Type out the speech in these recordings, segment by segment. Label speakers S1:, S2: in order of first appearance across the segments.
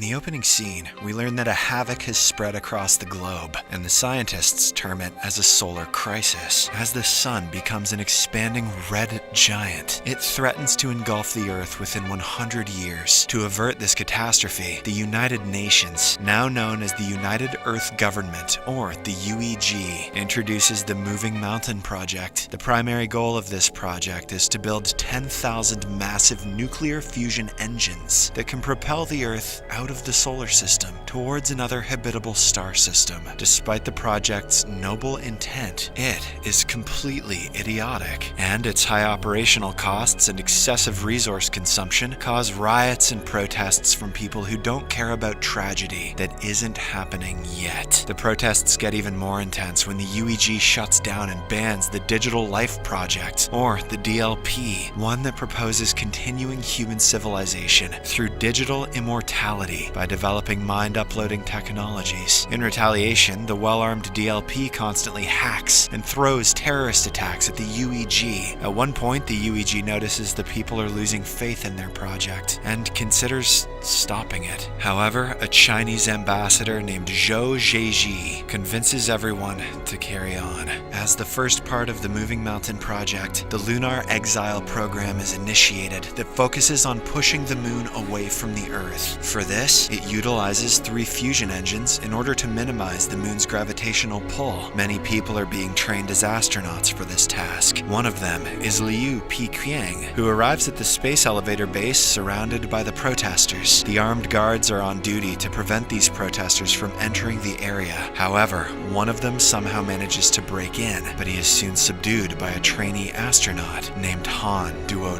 S1: the opening scene, we learn that a havoc has spread across the globe, and the scientists term it as a solar crisis. As the sun becomes an expanding red giant, it threatens to engulf the Earth within 100 years. To avert this catastrophe, the United Nations, now known as the United Earth Government, or the UEG, introduces the Moving Mountain Project. The primary goal of this project is to build 10,000 massive nuclear fusion engines that can propel the Earth out of the solar system towards another habitable star system. Despite the project's noble intent, it is completely idiotic, and its high operational costs and excessive resource consumption cause riots and protests from people who don't care about tragedy that isn't happening yet. The protests get even more intense when the UEG shuts down and bans the Digital Life Project, or the DLP, one that proposes continuing human civilization through digital immortality by developing mind-uploading technologies. In retaliation, the well-armed DLP constantly hacks and throws terrorist attacks at the UEG. At one point, the UEG notices the people are losing faith in their project and considers stopping it. However, a Chinese ambassador named Zhou Zheji convinces everyone to carry on. As the first part of the Moving Mountain Project, the Lunar Exile Program is initiated that focuses on pushing the moon away from the Earth. For this, it utilizes 3 fusion engines in order to minimize the moon's gravitational pull. Many people are being trained as astronauts for this task. One of them is Liu Piqiang, who arrives at the space elevator base surrounded by the protesters. The armed guards are on duty to prevent these protesters from entering the area. However, one of them somehow manages to break in, but he is soon subdued by a trainee astronaut named Han Duo.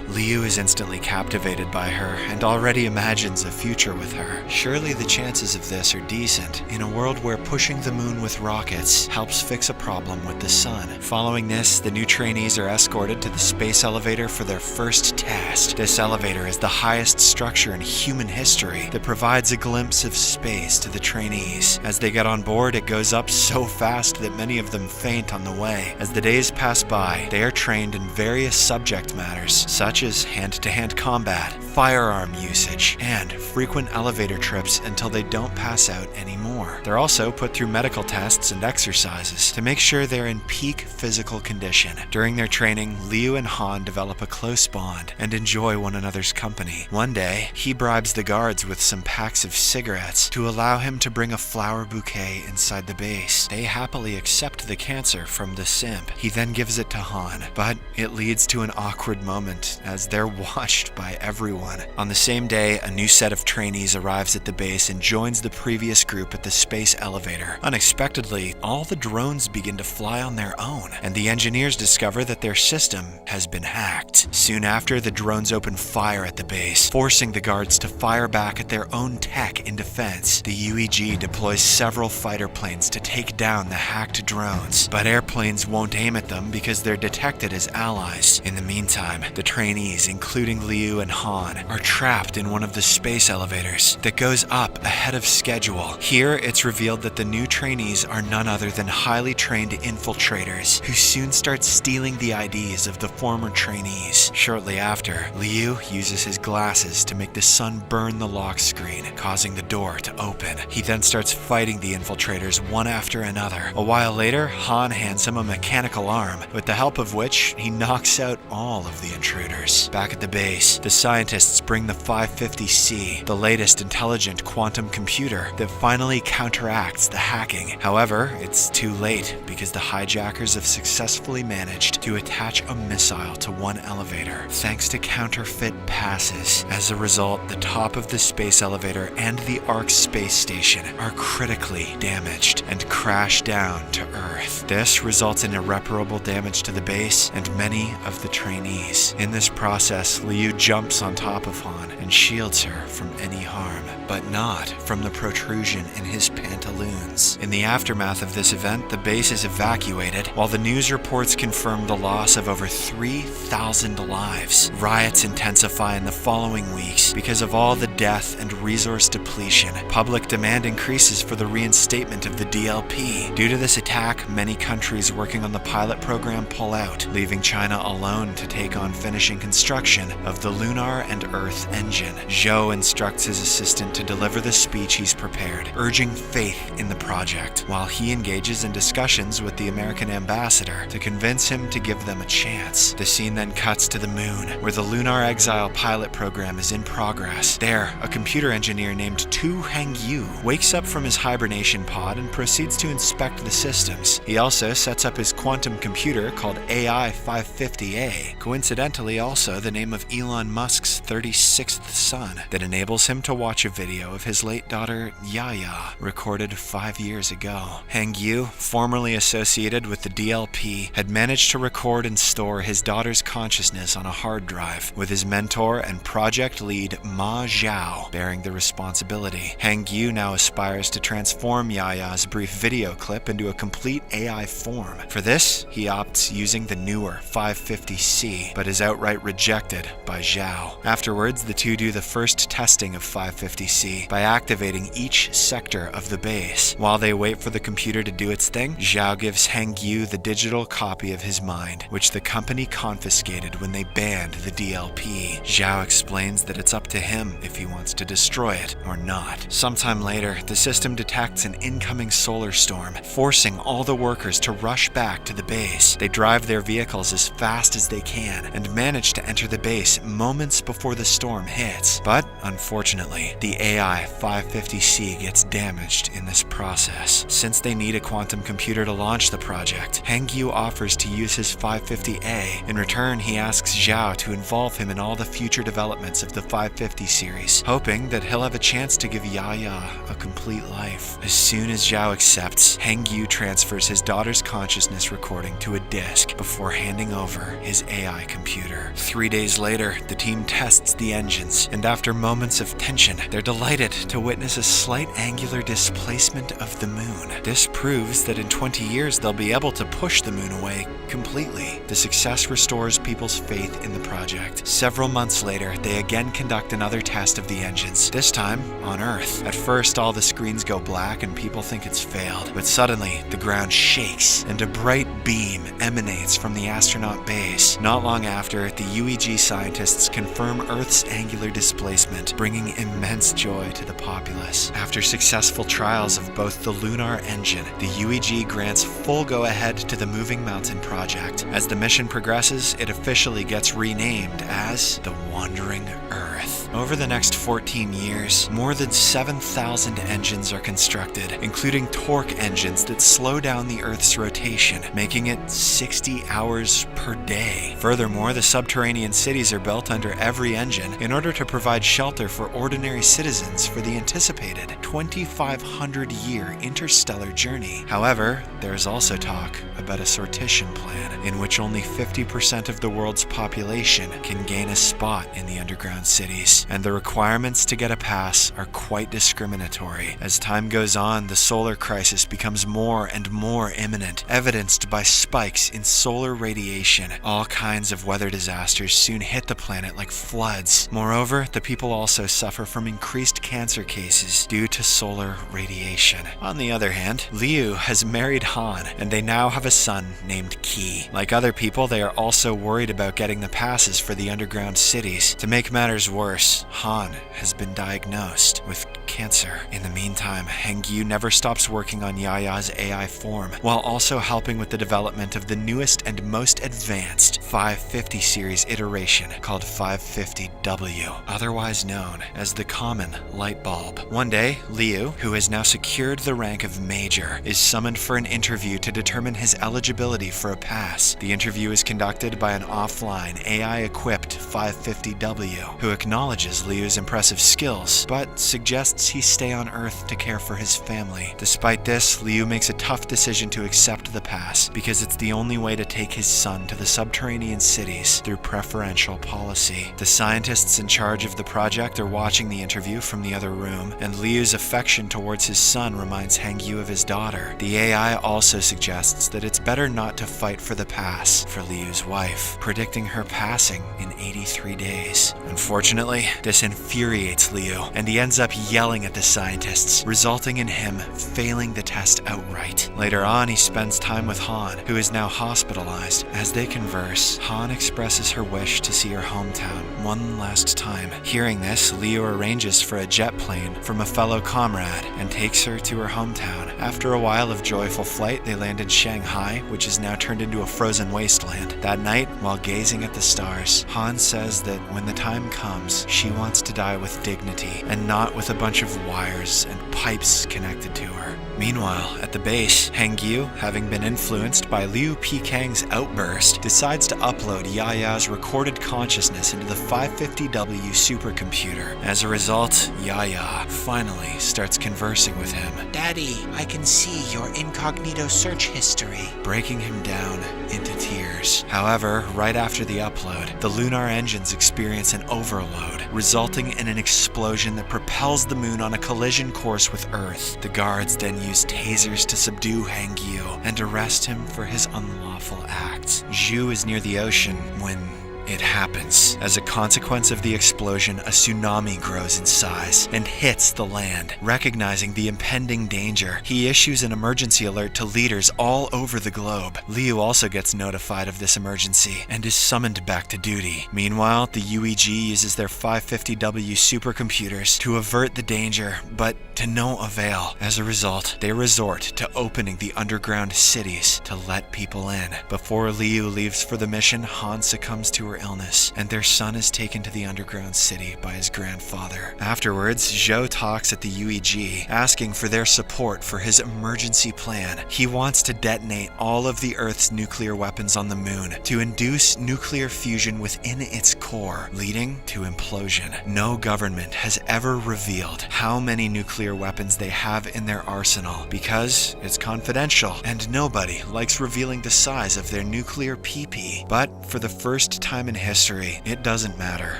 S1: Liu is instantly captivated by her and already imagines a future with her. Surely the chances of this are decent in a world where pushing the moon with rockets helps fix a problem with the sun. Following this, the new trainees are escorted to the space elevator for their first test. This elevator is the highest structure in human history that provides a glimpse of space to the trainees. As they get on board, it goes up so fast that many of them faint on the way. As the days pass by, they are trained in various subject matters, such as hand-to-hand combat, firearm usage, and frequent elevator trips until they don't pass out anymore. They're also put through medical tests and exercises to make sure they're in peak physical condition. During their training, Liu and Han develop a close bond and enjoy one another's company. One day, he bribes the guards with some packs of cigarettes to allow him to bring a flower bouquet inside the base. They happily accept the cancer from the simp. He then gives it to Han, but it leads to an awkward moment as they're watched by everyone. On the same day, a new set of trainees arrives at the base and joins the previous group at the space elevator. Unexpectedly, all the drones begin to fly on their own, and the engineers discover that their system has been hacked. Soon after, the drones open fire at the base, forcing the guards to fire back at their own tech in defense. The UEG deploys several fighter planes to take down the hacked drones, but airplanes won't aim at them because they're detected as allies. In the meantime, the trainees, including Liu and Han, are trapped in one of the space elevators that goes up ahead of schedule. Here, it's revealed that the new trainees are none other than highly trained infiltrators who soon start stealing the IDs of the former trainees. Shortly after, Liu uses his glasses to make the sun burn the lock screen, causing the door to open. He then starts fighting the infiltrators one after another. A while later, Han hands him a mechanical arm, with the help of which he knocks out all of the intruders. Back at the base, the scientists bring the 550C, the latest intelligent quantum computer that finally counteracts the hacking. However, it's too late because the hijackers have successfully managed to attach a missile to one elevator, thanks to counterfeit passes. As a result, the top of the space elevator and the Ark space station are critically damaged and crash down to Earth. This results in irreparable damage to the base and many of the trainees. In this process, Liu jumps on top of Han and shields her from any harm, but not not from the protrusion in his pantaloons. In the aftermath of this event, the base is evacuated, while the news reports confirm the loss of over 3,000 lives. Riots intensify in the following weeks because of all the death and resource depletion. Public demand increases for the reinstatement of the DLP. Due to this attack, many countries working on the pilot program pull out, leaving China alone to take on finishing construction of the lunar and Earth engine. Zhou instructs his assistant to deliver the speech he's prepared, urging faith in the project, while he engages in discussions with the American ambassador to convince him to give them a chance. The scene then cuts to the moon, where the Lunar Exile pilot program is in progress. There, a computer engineer named Tu Hengyu wakes up from his hibernation pod and proceeds to inspect the systems. He also sets up his quantum computer called AI-550A, coincidentally also the name of Elon Musk's 36th son, that enables him to watch a video of his late daughter Yaya, recorded 5 years ago. Hengyu, formerly associated with the DLP, had managed to record and store his daughter's consciousness on a hard drive, with his mentor and project lead Ma Zhao bearing the responsibility. Hengyu now aspires to transform Yaya's brief video clip into a complete AI form. For this, he opts using the newer 550C, but is outright rejected by Zhao. Afterwards, the two do the first testing of 550C by activating each sector of the base. While they wait for the computer to do its thing, Zhao gives Hengyu the digital copy of his mind, which the company confiscated when they banned the DLP. Zhao explains that it's up to him if he wants to destroy it or not. Sometime later, the system detects an incoming solar storm, forcing all the workers to rush back to the base. They drive their vehicles as fast as they can and manage to enter the base moments before the storm hits. But unfortunately, the AI-550C gets damaged in this process. Since they need a quantum computer to launch the project, Hengyu offers to use his 550A. In return, he asks Zhao to involve him in all the future developments of the 550 series, hoping that he'll have a chance to give Yaya a complete life. As soon as Zhao accepts, Hengyu transfers his daughter's consciousness recording to a disk before handing over his AI computer. 3 days later, the team tests the engines, and after moments of tension, they're delighted to witness a slight angular displacement of the moon. This proves that in 20 years they'll be able to push the moon away completely. The success restores people's faith in the project. Several months later, they again conduct another test of the engines, this time on Earth. At first, all the screens go black and people think it's failed, but suddenly the ground shakes and a bright beam emanates from the astronaut base. Not long after, the UEG scientists confirm Earth's angular displacement, bringing immense joy to the populace. After successful trials of both the lunar engine, the UEG grants full go-ahead to the Moving Mountain project. As the mission progresses, it officially gets renamed as the Wandering Earth. Over the next 14 years, more than 7,000 engines are constructed, including torque engines that slow down the Earth's rotation, making it 60 hours per day. Furthermore, the subterranean cities are built under every engine in order to provide shelter for ordinary citizens for the anticipated 2,500-year interstellar journey. However, there is also talk about a sortition plan in which only 50% of the world's population can gain a spot in the underground cities, and the requirements to get a pass are quite discriminatory. As time goes on, the solar crisis becomes more and more imminent, evidenced by spikes in solar radiation. All kinds of weather disasters soon hit the planet like floods. Moreover, the people also suffer from increased cancer cases due to solar radiation. On the other hand, Liu has married Han, and they now have a son named Qi. Like other people, they are also worried about getting the passes for the underground cities. To make matters worse, Han has been diagnosed with cancer. In the meantime, Hengyu never stops working on Yaya's AI form, while also helping with the development of the newest and most advanced 550 series iteration called 550W, otherwise known as the common light bulb. One day, Liu, who has now secured the rank of Major, is summoned for an interview to determine his eligibility for a pass. The interview is conducted by an offline AI-equipped 550W, who acknowledges Liu's impressive skills, but suggests insists he stay on Earth to care for his family. Despite this, Liu makes a tough decision to accept the pass because it's the only way to take his son to the subterranean cities through preferential policy. The scientists in charge of the project are watching the interview from the other room, and Liu's affection towards his son reminds Hangyu of his daughter. The AI also suggests that it's better not to fight for the pass for Liu's wife, predicting her passing in 83 days. Unfortunately, this infuriates Liu, and he ends up yelling at the scientists, resulting in him failing the test outright. Later on, he spends time with Han, who is now hospitalized. As they converse, Han expresses her wish to see her hometown one last time. Hearing this, Liu arranges for a jet plane from a fellow comrade and takes her to her hometown. After a while of joyful flight, they land in Shanghai, which is now turned into a frozen wasteland. That night, while gazing at the stars, Han says that when the time comes, she wants to die with dignity and not with a bunch of wires and pipes connected to her. Meanwhile, at the base, Hangyu, having been influenced by Liu Pikang's outburst, decides to upload Yaya's recorded consciousness into the 550W supercomputer. As a result, Yaya finally starts conversing with him.
S2: Daddy, I can see your incognito search history.
S1: Breaking him down into tears. However, right after the upload, the lunar engines experience an overload, resulting in an explosion that propels the moon on a collision course with Earth. The guards then use tasers to subdue Hangyu and arrest him for his unlawful acts. Zhu is near the ocean when it happens. As a consequence of the explosion, a tsunami grows in size and hits the land. Recognizing the impending danger, he issues an emergency alert to leaders all over the globe. Liu also gets notified of this emergency and is summoned back to duty. Meanwhile, the UEG uses their 550W supercomputers to avert the danger, but to no avail. As a result, they resort to opening the underground cities to let people in. Before Liu leaves for the mission, Han succumbs to her illness, and their son is taken to the underground city by his grandfather. Afterwards, Zhou talks at the UEG, asking for their support for his emergency plan. He wants to detonate all of the Earth's nuclear weapons on the moon to induce nuclear fusion within its core, leading to implosion. No government has ever revealed how many nuclear weapons they have in their arsenal because it's confidential, and nobody likes revealing the size of their nuclear pee-pee. But for the first time in history, it doesn't matter.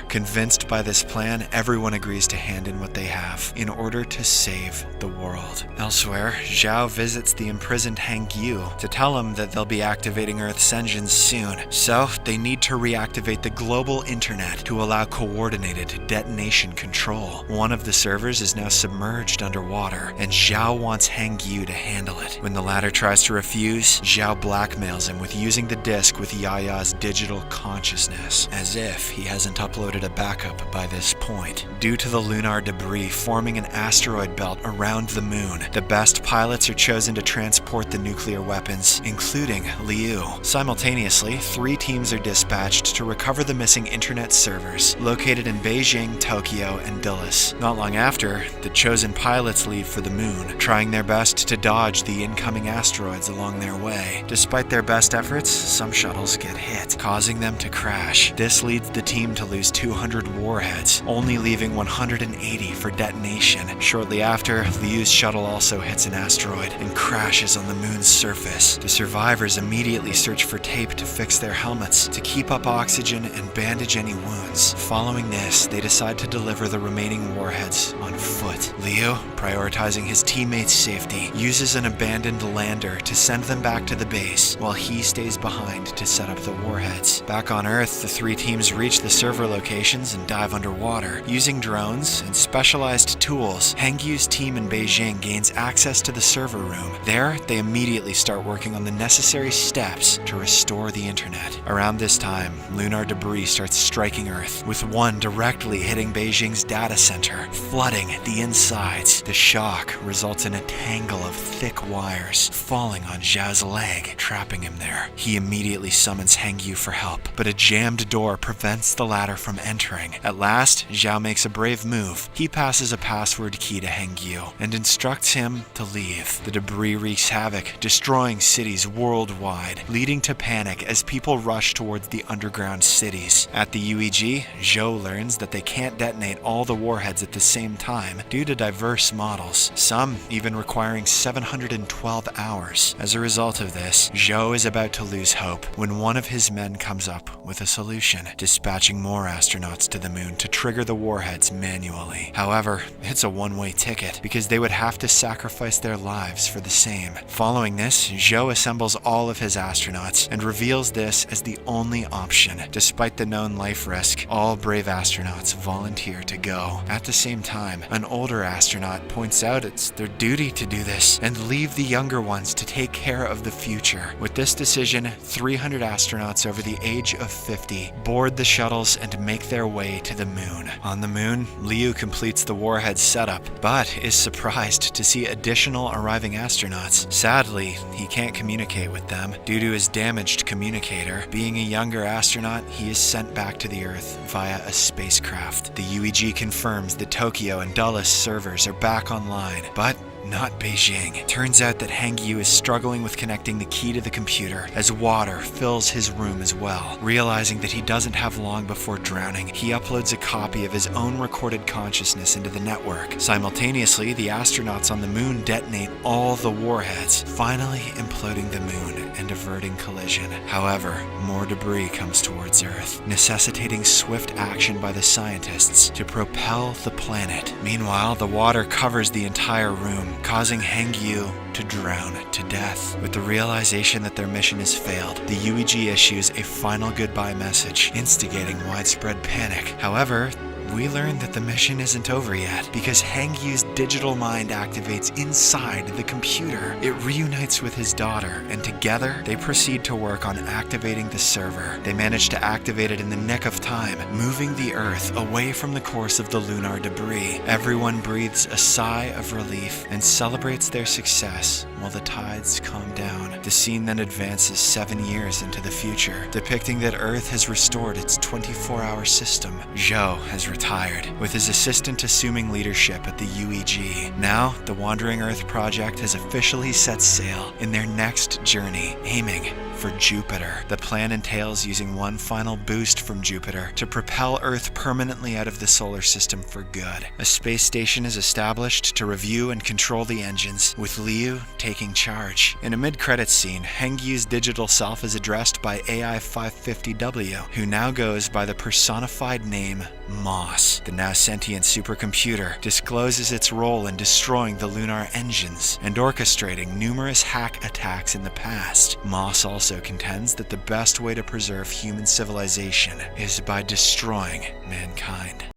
S1: Convinced by this plan, everyone agrees to hand in what they have in order to save the world. Elsewhere, Zhao visits the imprisoned Hangyu to tell him that they'll be activating Earth's engines soon, so they need to reactivate the global internet to allow coordinated detonation control. One of the servers is now submerged underwater, and Zhao wants Hangyu to handle it. When the latter tries to refuse, Zhao blackmails him with using the disk with Yaya's digital consciousness, as if he hasn't uploaded a backup by this point. Due to the lunar debris forming an asteroid belt around the moon, the best pilots are chosen to transport the nuclear weapons, including Liu. Simultaneously, 3 teams are dispatched to recover the missing internet servers located in Beijing, Tokyo, and Dulles. Not long after, the chosen pilots leave for the moon, trying their best to dodge the incoming asteroids along their way. Despite their best efforts, some shuttles get hit, causing them to crash. This leads the team to lose 200 warheads, only leaving 180 for detonation. Shortly after, Liu's shuttle also hits an asteroid and crashes on the moon's surface. The survivors immediately search for tape to fix their helmets, to keep up oxygen and bandage any wounds. Following this, they decide to deliver the remaining warheads on foot. Liu, prioritizing his teammates' safety, uses an abandoned lander to send them back to the base, while he stays behind to set up the warheads. Back on Earth, the 3 teams reach the server locations and dive underwater. Using drones and specialized tools, Hangyu's team in Beijing gains access to the server room. There, they immediately start working on the necessary steps to restore the internet. Around this time, lunar debris starts striking Earth, with one directly hitting Beijing's data center, flooding the insides. The shock results in a tangle of thick wires falling on Zhao's leg, trapping him there. He immediately summons Hengyu for help, but a jammed door prevents the latter from entering. At last, Zhao makes a brave move. He passes a password key to Hengyu and instructs him to leave. The debris wreaks havoc, destroying cities worldwide, leading to panic as people rush towards the underground cities. At the UEG, Zhou learns that they can't detonate all the warheads at the same time due to diverse models, some even requiring 712 hours. As a result of this, Zhou is about to lose hope when one of his men comes up with a solution, dispatching more astronauts to the moon to trigger the warheads manually. However, it's a one-way ticket because they would have to sacrifice their lives for the same. Following this, Zhou assembles all of his astronauts and reveals this as the only option. Despite the known life risk, all brave astronauts volunteer to go. At the same time, an older astronaut points out it's their duty to do this and leave the younger ones to take care of the future. With this decision, 300 astronauts over the age of 50 board the shuttles and make their way to the moon. On the moon, Liu completes the warhead setup, but is surprised to see additional arriving astronauts. Sadly, he can't communicate with them due to his damaged communicator. Being a younger astronaut, he is sent back to the Earth via a spacecraft. The UEG confirms that Tokyo and Dulles servers are back online, but not Beijing. Turns out that Hengyu is struggling with connecting the key to the computer as water fills his room as well. Realizing that he doesn't have long before drowning, he uploads a copy of his own recorded consciousness into the network. Simultaneously, the astronauts on the moon detonate all the warheads, finally imploding the moon and averting collision. However, more debris comes towards Earth, necessitating swift action by the scientists to propel the planet. Meanwhile, the water covers the entire room, causing Hengyu to drown to death. With the realization that their mission has failed, the UEG issues a final goodbye message, instigating widespread panic. However, we learn that the mission isn't over yet, because Hengyu's digital mind activates inside the computer. It reunites with his daughter, and together they proceed to work on activating the server. They manage to activate it in the nick of time, moving the Earth away from the course of the lunar debris. Everyone breathes a sigh of relief and celebrates their success while the tides calm down. The scene then advances 7 years into the future, depicting that Earth has restored its 24-hour system. Zhou has retired, with his assistant assuming leadership at the UEG. Now, the Wandering Earth project has officially set sail in their next journey, aiming for Jupiter. The plan entails using one final boost from Jupiter to propel Earth permanently out of the solar system for good. A space station is established to review and control the engines, with Liu taking charge. In a mid-credits scene, Hengyu's digital self is addressed by AI-550W, who now goes by the personified name Moss. The now sentient supercomputer discloses its role in destroying the lunar engines and orchestrating numerous hack attacks in the past. Moss also contends that the best way to preserve human civilization is by destroying mankind.